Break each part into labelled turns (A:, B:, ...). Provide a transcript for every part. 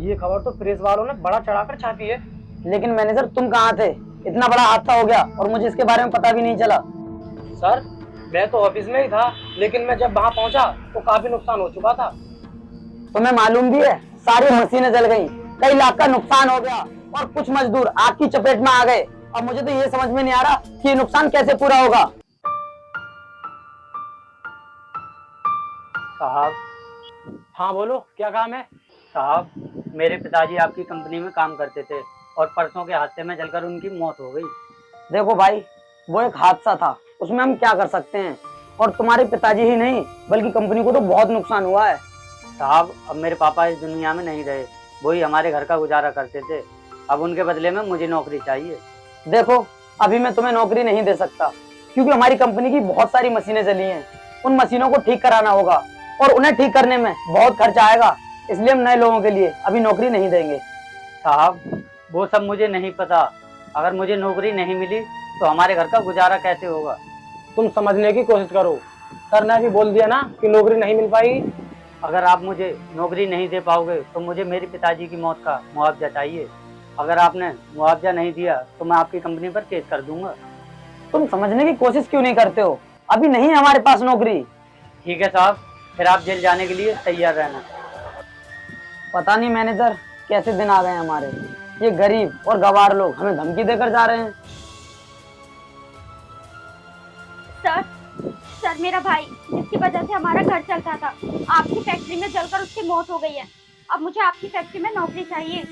A: ये खबर तो प्रेस वालों ने बड़ा चढ़ाकर छापी है।
B: लेकिन मैनेजर तुम कहाँ थे? इतना बड़ा हादसा हो गया और मुझे इसके बारे में पता भी नहीं चला।
A: सर मैं तो ऑफिस में ही था, लेकिन मैं जब वहाँ पहुँचा तो काफी नुकसान हो चुका था।
B: तुम्हें मालूम भी है, सारी मशीनें जल गई, कई लाख का नुकसान हो गया और कुछ मजदूर आग की चपेट में आ गए। अब मुझे तो ये समझ में नहीं आ रहा कि ये नुकसान कैसे पूरा होगा।
C: साहब।
A: हाँ बोलो, क्या काम है?
C: साहब, मेरे पिताजी आपकी कंपनी में काम करते थे और परसों के हादसे में जलकर उनकी मौत हो गई।
B: देखो भाई, वो एक हादसा था, उसमें हम क्या कर सकते हैं। और तुम्हारे पिताजी ही नहीं बल्कि कंपनी को तो बहुत नुकसान हुआ है।
C: साहब, अब मेरे पापा इस दुनिया में नहीं रहे, वही हमारे घर का गुजारा करते थे। अब उनके बदले में मुझे नौकरी चाहिए।
B: देखो, अभी मैं तुम्हें नौकरी नहीं दे सकता क्योंकि हमारी कंपनी की बहुत सारी मशीनें जली हैं। उन मशीनों को ठीक कराना होगा और उन्हें ठीक करने में बहुत खर्च आएगा, इसलिए हम नए लोगों के लिए अभी नौकरी नहीं देंगे।
C: साहब, वो सब मुझे नहीं पता। अगर मुझे नौकरी नहीं मिली तो हमारे घर का गुजारा कैसे होगा?
A: तुम समझने की कोशिश करो, सर ने अभी बोल दिया ना कि नौकरी नहीं मिल पाएगी।
C: अगर आप मुझे नौकरी नहीं दे पाओगे तो मुझे मेरे पिताजी की मौत का मुआवजा चाहिए। अगर आपने मुआवजा नहीं दिया तो मैं आपकी कंपनी पर केस कर दूंगा।
B: तुम समझने की कोशिश क्यों नहीं करते हो? अभी नहीं है हमारे पास नौकरी।
C: ठीक है साहब, फिर आप जेल जाने के लिए तैयार रहना।
B: पता नहीं मैनेजर कैसे दिन आ गए हमारे। ये गरीब और गवार लोग हमें धमकी देकर जा रहे हैं।
D: सर मेरा भाई जिसकी वजह से हमारा घर चलता था, आपकी फैक्ट्री में जलकर उसकी मौत हो गई है। अब मुझे आपकी फैक्ट्री में नौकरी चाहिए।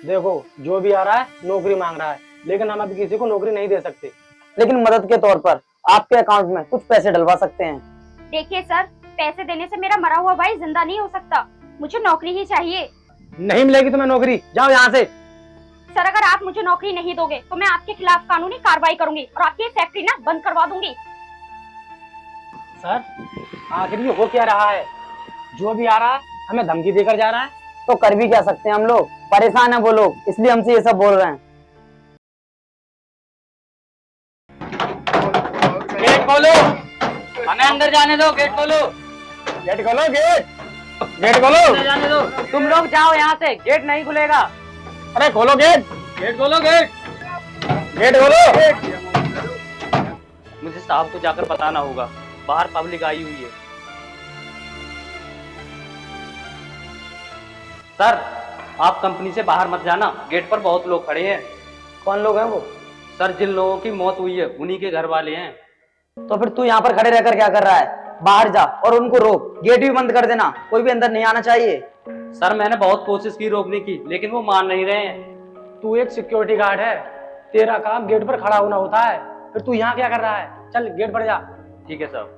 A: देखो, जो भी आ रहा है नौकरी मांग रहा है, लेकिन हम अभी किसी को नौकरी नहीं दे सकते।
B: लेकिन मदद के तौर पर आपके अकाउंट में कुछ पैसे डलवा सकते हैं।
D: देखिए सर, पैसे देने से मेरा मरा हुआ भाई जिंदा नहीं हो सकता। मुझे नौकरी ही चाहिए।
A: नहीं मिलेगी तुम्हें नौकरी, जाओ यहाँ से।
D: सर अगर आप मुझे नौकरी नहीं दोगे तो मैं आपके खिलाफ कानूनी कार्रवाई करूंगी और आपकी फैक्ट्री ना बंद करवा दूंगी।
A: सर आखिर ये हो क्या रहा है? जो भी आ रहा है हमें धमकी देकर जा रहा है।
B: तो कर भी क्या सकते हैं, हम लोग परेशान है वो लोग, इसलिए हमसे ये सब बोल रहे हैं।
C: गेट खोलो, हमें अंदर जाने दो। गेट खोलो,
A: गेट खोलो, गेट खोलो।
C: अंदर जाने दो।
B: तुम लोग जाओ यहाँ से, गेट नहीं खुलेगा।
A: अरे खोलो गेट,
C: गेट खोलो, गेट।
A: गेट खोलो।
C: मुझे साहब को जाकर बताना होगा, बाहर पब्लिक आई हुई है। सर, आप कंपनी से बाहर मत जाना, गेट पर बहुत लोग खड़े हैं।
B: कौन लोग हैं वो?
C: सर, जिन लोगों की मौत हुई है उन्हीं के घर वाले हैं।
B: तो फिर तू यहाँ पर खड़े रहकर क्या कर रहा है? बाहर जा और उनको रोक, गेट भी बंद कर देना, कोई भी अंदर नहीं आना चाहिए।
C: सर, मैंने बहुत कोशिश की रोकने की, लेकिन वो मान नहीं रहे हैं।
A: तू एक सिक्योरिटी गार्ड है, तेरा काम गेट पर खड़ा होना होता है, फिर तू यहाँ क्या कर रहा है? चल गेट पर जा।
C: ठीक है साहब।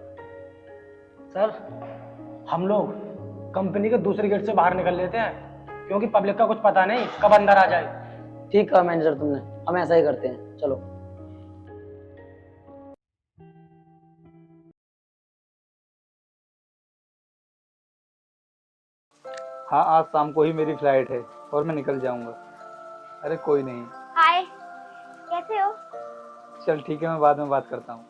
A: सर हम लोग कंपनी के दूसरे गेट से बाहर निकल लेते हैं, क्योंकि पब्लिक का कुछ पता नहीं कब अंदर आ जाए।
B: ठीक है मैनेजर, तुमने, हम ऐसा ही करते हैं, चलो।
E: हाँ, आज शाम को ही मेरी फ्लाइट है और मैं निकल जाऊंगा। अरे कोई नहीं,
D: हाय, कैसे हो?
E: चल ठीक है, मैं बाद में बात करता हूँ।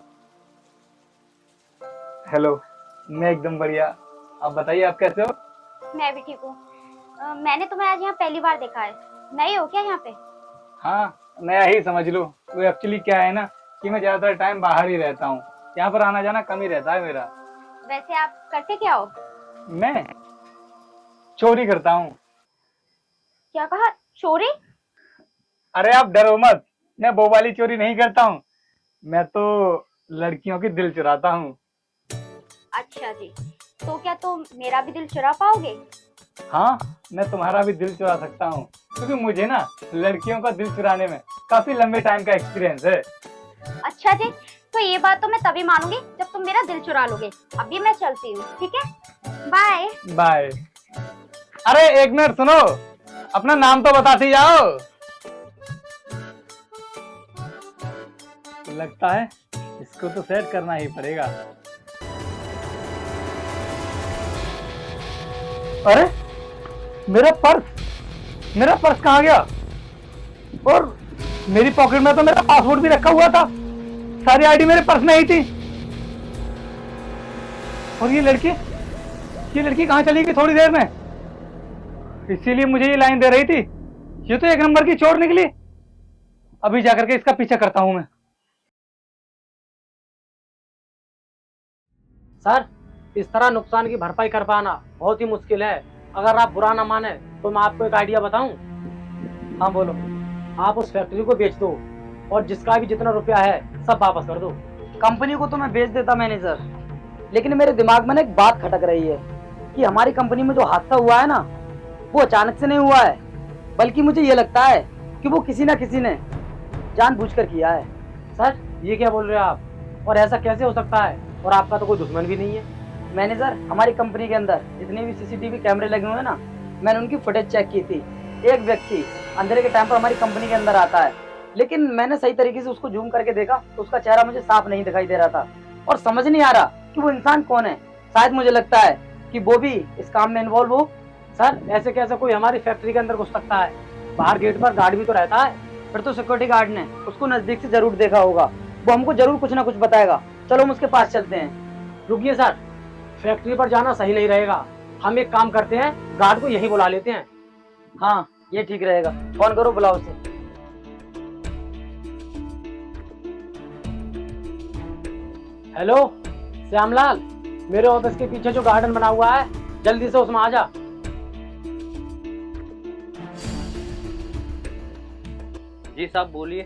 E: हेलो, मैं एकदम बढ़िया। आप बताइए, आप कैसे हो?
D: मैं भी ठीक हूँ। मैंने तुम्हें आज यहाँ पहली बार देखा है। नए हो क्या यहाँ पे?
E: हाँ, नया ही समझ लो। वो एक्चुअली क्या है ना कि मैं ज्यादातर टाइम बाहर ही रहता हूँ, यहाँ पर आना जाना कम ही रहता है मेरा।
D: वैसे आप करते क्या हो?
E: मैं चोरी करता हूँ।
D: क्या कहा? चोरी?
E: अरे आप डरो मत, मैं वो वाली चोरी नहीं करता हूँ, मैं तो लड़कियों की दिल चुराता हूँ।
D: अच्छा जी, तो क्या तुम मेरा भी दिल चुरा पाओगे?
E: हाँ, मैं तुम्हारा भी दिल चुरा सकता हूँ, क्योंकि मुझे ना लड़कियों का दिल चुराने में काफी लंबे टाइम का एक्सपीरियंस है।
D: अच्छा जी, तो ये बात तो मैं तभी मानूंगी जब तुम मेरा दिल चुरा लोगे। अभी मैं चलती हूँ, ठीक है? Bye
E: bye. अरे एक मिनट सुनो, अपना नाम तो बताते जाओ। लगता है इसको तो सेट करना ही पड़ेगा। अरे मेरा पर्स कहाँ गया? और मेरी पॉकेट में तो मेरा पासपोर्ट भी रखा हुआ था, सारी आईडी मेरे पर्स में ही थी। और ये लड़की कहाँ चली गई थोड़ी देर में? इसीलिए मुझे ये लाइन दे रही थी। ये तो एक नंबर की चोर निकली। अभी जाकर के इसका पीछा करता हूं मैं।
A: सर, इस तरह नुकसान की भरपाई कर पाना बहुत ही मुश्किल है। अगर आप बुरा ना माने तो मैं आपको एक आइडिया बताऊं।
E: हाँ बोलो।
A: आप उस फैक्ट्री को बेच दो और जिसका भी जितना रुपया है सब वापस कर दो।
B: कंपनी को तो मैं बेच देता मैनेजर, लेकिन मेरे दिमाग में ना एक बात खटक रही है कि हमारी कंपनी में जो हादसा हुआ है ना, वो अचानक से नहीं हुआ है, बल्कि मुझे ये लगता है कि वो किसी ना किसी ने जानबूझकर किया है।
A: सर, ये क्या बोल रहे हो आप? और ऐसा कैसे हो सकता है? और आपका तो कोई दुश्मन भी नहीं है।
B: मैनेजर, हमारी कंपनी के अंदर जितने भी सीसीटीवी कैमरे लगे हुए हैं ना, मैंने उनकी फुटेज चेक की थी। एक व्यक्ति अंधेरे के टाइम पर हमारी कंपनी के अंदर आता है, लेकिन मैंने सही तरीके से उसको जूम करके देखा तो उसका चेहरा मुझे साफ नहीं दिखाई दे रहा था और समझ नहीं आ रहा कि वो इंसान कौन है। शायद मुझे लगता है कि वो भी इस काम में इन्वॉल्व हो।
A: सर, ऐसे कैसे कोई हमारी फैक्ट्री के अंदर घुस सकता है? बाहर गेट पर गार्ड भी तो रहता है।
B: फिर तो सिक्योरिटी गार्ड ने उसको नजदीक से जरूर देखा होगा, वो हमको जरूर कुछ ना कुछ बताएगा। चलो हम उसके पास चलते हैं।
A: रुकिए सर, फैक्ट्री पर जाना सही नहीं रहेगा। हम एक काम करते हैं, गार्ड को यहीं बुला लेते हैं।
B: हाँ, ये ठीक रहेगा। फोन करो, बुलाओ उसे।
A: हेलो श्यामलाल, मेरे ऑफिस के पीछे जो गार्डन बना हुआ है, जल्दी से उसमें आ जा।
C: जी साहब बोलिए।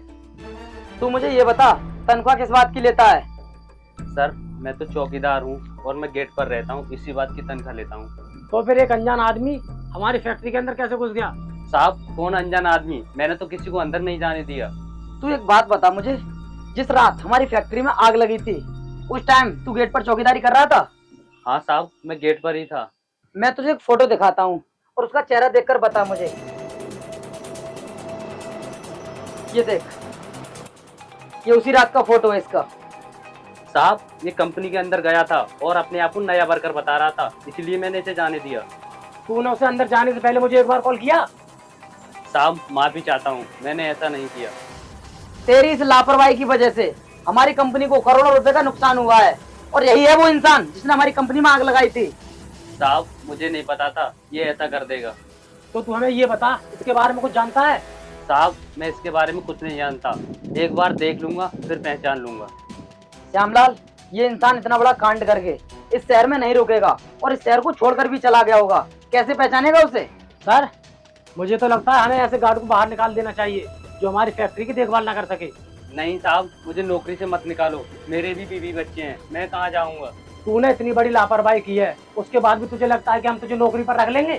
B: तू मुझे ये बता, तनख्वाह किस बात की लेता है?
C: सर, मैं तो चौकीदार हूँ और मैं गेट पर रहता हूँ, इसी बात की तनख्वाह लेता हूँ।
A: तो फिर एक अनजान आदमी हमारी फैक्ट्री के अंदर कैसे घुस गया?
C: साहब, कौन अनजान आदमी? मैंने तो किसी को अंदर नहीं जाने दिया।
B: तू एक बात बता मुझे, जिस रात हमारी फैक्ट्री में आग लगी थी, उस टाइम तू गेट पर चौकीदारी कर रहा था?
C: हाँ साहब, मैं गेट पर ही था।
B: मैं तुझे एक फोटो दिखाता हूँ और उसका चेहरा देखकर बता मुझे। ये देख, ये उसी रात का फोटो है इसका।
C: साहब, ये कंपनी के अंदर गया था और अपने आप को नया वर्कर बता रहा था, इसलिए मैंने इसे जाने दिया।
A: तूने उसे अंदर जाने से पहले मुझे एक बार कॉल किया?
C: साहब, माफी चाहता हूँ, मैंने ऐसा नहीं किया।
B: तेरी इस लापरवाही की वजह से हमारी कंपनी को करोड़ों रुपए का नुकसान हुआ है, और यही है वो इंसान जिसने हमारी कंपनी में आग लगाई थी।
C: साहब, मुझे नहीं पता था ये ऐसा कर देगा।
A: तो तू हमें ये बता, इसके बारे में कुछ जानता है?
C: साहब, मैं इसके बारे में कुछ नहीं जानता, एक बार देख लूंगा फिर पहचान लूंगा।
B: श्यामलाल, ये इंसान इतना बड़ा कांड करके इस शहर में नहीं रुकेगा और इस शहर को छोड़कर भी चला गया होगा। कैसे पहचानेगा उसे?
A: सर, मुझे तो लगता है हमें ऐसे गार्ड को बाहर निकाल देना चाहिए जो हमारी फैक्ट्री की देखभाल ना कर सके।
C: नहीं साहब, मुझे नौकरी से मत निकालो, मेरे भी बीवी बच्चे हैं, मैं कहाँ जाऊंगा।
A: तूने इतनी बड़ी लापरवाही की है, उसके बाद भी तुझे लगता है कि हम तुझे नौकरी पर रख लेंगे?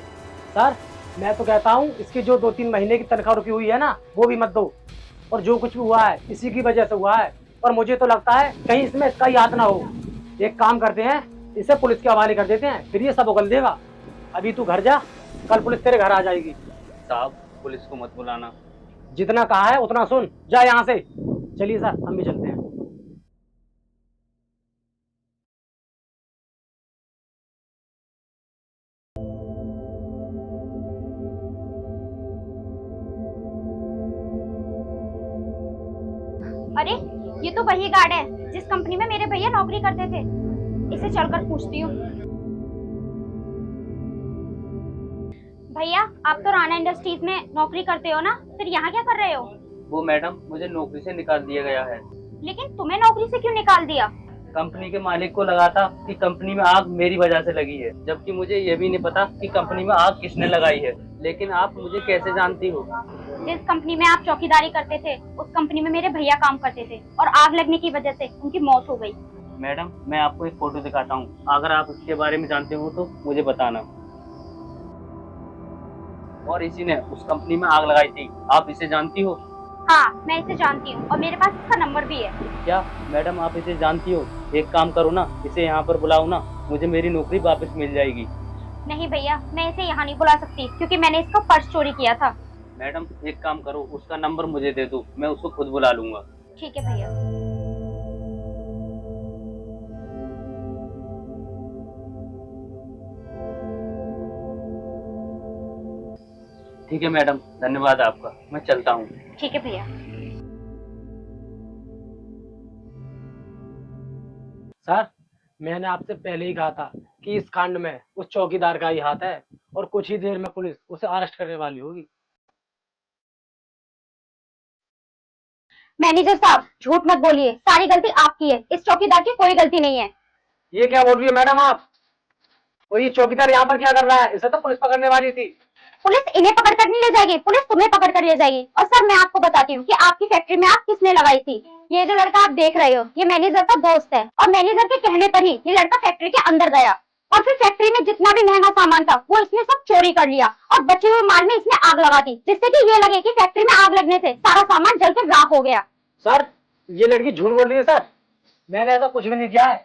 A: सर, मैं तो कहता हूँ इसकी जो 2-3 महीने की तनख्वाह रुकी हुई है ना, वो भी मत दो। और जो कुछ भी हुआ है इसी की वजह से हुआ है, और मुझे तो लगता है कहीं इसमें इसका याद ना हो। एक काम करते हैं, इसे पुलिस के हवाले कर देते हैं, फिर ये सब उगल देगा। अभी तू घर जा, कल पुलिस तेरे घर आ जाएगी।
C: साहब, पुलिस को मत बुलाना।
A: जितना कहा है उतना सुन, जा यहाँ से। चलिए सर, हम भी चलते हैं।
D: अरे, ये तो वही गार्ड है जिस कंपनी में मेरे भैया नौकरी करते थे। इसे चलकर पूछती हूँ। भैया, आप तो राणा इंडस्ट्रीज में नौकरी करते हो ना, फिर यहाँ क्या कर रहे हो?
C: वो मैडम, मुझे नौकरी से निकाल दिया गया है।
D: लेकिन तुम्हें नौकरी से क्यों निकाल दिया?
C: कंपनी के मालिक को लगा था कि कंपनी में आग मेरी वजह से लगी है, जबकि मुझे ये भी नहीं पता कि कंपनी में आग किसने लगाई है। लेकिन आप मुझे कैसे जानती हो?
D: जिस कंपनी में आप चौकीदारी करते थे, उस कंपनी में मेरे भैया काम करते थे और आग लगने की वजह से उनकी मौत हो गई।
C: मैडम, मैं आपको एक फोटो दिखाता हूँ, अगर आप इसके बारे में जानते हो तो मुझे बताना। और इसी ने उस कंपनी में आग लगाई थी, आप इसे जानती हो?
D: हाँ, मैं इसे जानती हूँ और मेरे पास इसका नंबर भी है।
C: क्या मैडम, आप इसे जानती हो? एक काम करो ना, इसे यहाँ पर बुलाओ ना, मुझे मेरी नौकरी वापस मिल जाएगी।
D: नहीं भैया, मैं इसे यहाँ नहीं बुला सकती क्योंकि मैंने इसका पर्स चोरी किया था।
C: मैडम, एक काम करो, उसका नंबर मुझे दे दो, मैं उसको खुद बुला लूंगा।
D: ठीक है भैया।
C: ठीक है मैडम, धन्यवाद आपका, मैं चलता हूँ।
D: ठीक है भैया।
A: सर, मैंने आपसे पहले ही कहा था कि इस कांड में उस चौकीदार का ही हाथ है और कुछ ही देर में पुलिस उसे अरेस्ट करने वाली होगी।
D: मैनेजर साहब झूठ मत बोलिए, सारी गलती आपकी है, इस चौकीदार की कोई गलती नहीं है।
A: ये क्या बोल रही है मैडम आप? और ये चौकीदार यहाँ पर क्या कर रहा है? इसे तो पुलिस पकड़ने वाली थी।
D: पुलिस इन्हें पकड़ कर नहीं ले जाएगी, पुलिस तुम्हें पकड़ कर ले जाएगी। और सर मैं आपको बताती हूँ कि आपकी फैक्ट्री में आग किसने लगाई थी। ये जो लड़का आप देख रहे हो ये मैनेजर का दोस्त है और मैनेजर के कहने पर ही ये लड़का फैक्ट्री के अंदर गया और फिर फैक्ट्री में जितना भी महंगा सामान था वो इसने सब चोरी कर लिया और बचे हुए माल में इसने आग लगा दी, जिससे कि ये लगे कि फैक्ट्री में आग लगने से सारा सामान जल के राख हो गया।
A: सर ये लड़की झूठ बोल रही है सर, मैंने ऐसा कुछ भी नहीं किया है।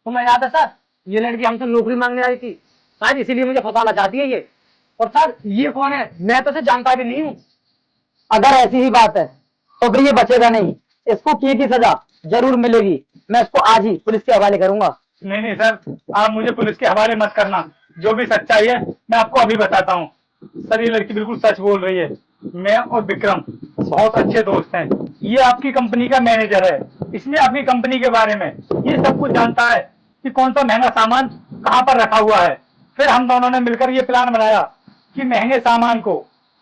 A: तुम्हें याद है सर, ये लड़की हमसे नौकरी मांगने आई थी, शायद इसीलिए मुझे फंसाना चाहती है ये। और सर ये कौन है? मैं तो इसे जानता भी नहीं हूँ।
B: अगर ऐसी ही बात है तो फिर ये बचेगा नहीं, इसको किए की सजा जरूर मिलेगी। मैं इसको आज ही पुलिस के हवाले करूंगा।
E: नहीं नहीं सर, आप मुझे पुलिस के हवाले मत करना। जो भी सच्चाई है मैं आपको अभी बताता हूँ। सर ये लड़की बिल्कुल सच बोल रही है। मैं और विक्रम बहुत अच्छे दोस्त हैं। ये आपकी कंपनी का मैनेजर है, इसलिए आपकी कंपनी के बारे में ये सब कुछ जानता है कि कौन सा महंगा सामान कहाँ पर रखा हुआ है। फिर हम दोनों ने मिलकर ये प्लान बनाया कि महंगे सामान को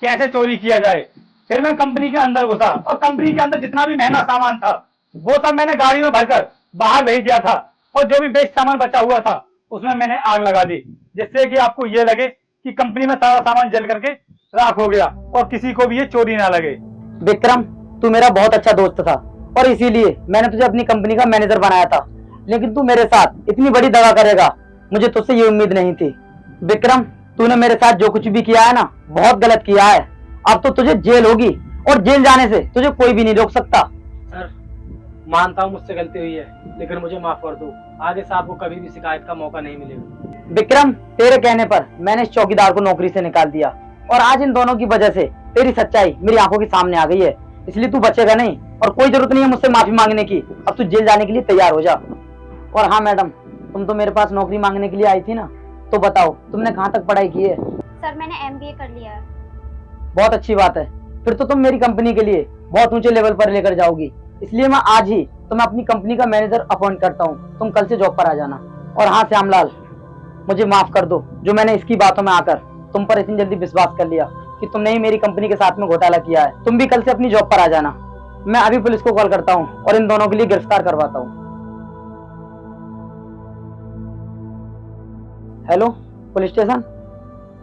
E: कैसे चोरी किया जाए। फिर मैं कंपनी के अंदर घुसा और कंपनी के अंदर जितना भी महंगा सामान था वो सब मैंने गाड़ी में भरकर बाहर भेज दिया था और जो भी बेस्ट सामान बचा हुआ था उसमें मैंने आग लगा दी, जिससे कि आपको ये लगे कि कंपनी में सारा सामान जल करके राख हो गया और किसी को भी ये चोरी ना लगे।
B: विक्रम तू मेरा बहुत अच्छा दोस्त था और इसीलिए मैंने तुझे अपनी कंपनी का मैनेजर बनाया था, लेकिन तू मेरे साथ इतनी बड़ी दगा करेगा मुझे तुझसे ये उम्मीद नहीं थी। विक्रम तूने मेरे साथ जो कुछ भी किया है ना बहुत गलत किया है। अब तो तुझे जेल होगी और जेल जाने से तुझे कोई भी नहीं रोक सकता।
A: सर मानता हूँ मुझसे गलती हुई है, लेकिन मुझे माफ कर दो। आगे से आपको कभी भी शिकायत का मौका नहीं मिलेगा।
B: विक्रम तेरे कहने पर मैंने इस चौकीदार को नौकरी से निकाल दिया और आज इन दोनों की वजह से तेरी सच्चाई मेरी आंखों के सामने आ गई है, इसलिए तू बचेगा नहीं और कोई जरूरत नहीं है मुझसे माफी मांगने की। अब तू जेल जाने के लिए तैयार हो जा। और हाँ मैडम, तुम तो मेरे पास नौकरी मांगने के लिए आई थी ना, तो बताओ तुमने कहाँ तक पढ़ाई की है?
D: सर मैंने MBA कर लिया है।
B: बहुत अच्छी बात है, फिर तो तुम मेरी कंपनी के लिए बहुत ऊंचे लेवल पर लेकर जाओगी। इसलिए मैं आज ही तुम्हें अपनी कंपनी का मैनेजर अपॉइंट करता हूँ, तुम कल से जॉब पर आ जाना। और हाँ श्यामलाल, मुझे माफ कर दो जो मैंने इसकी बातों में आकर तुम पर इतनी जल्दी विश्वास कर लिया कि तुमने ही मेरी कंपनी के साथ में घोटाला किया है। तुम भी कल से अपनी जॉब पर आ जाना। मैं अभी पुलिस को कॉल करता हूँ और इन दोनों के लिए गिरफ्तार करवाता हूँ। Hello police station.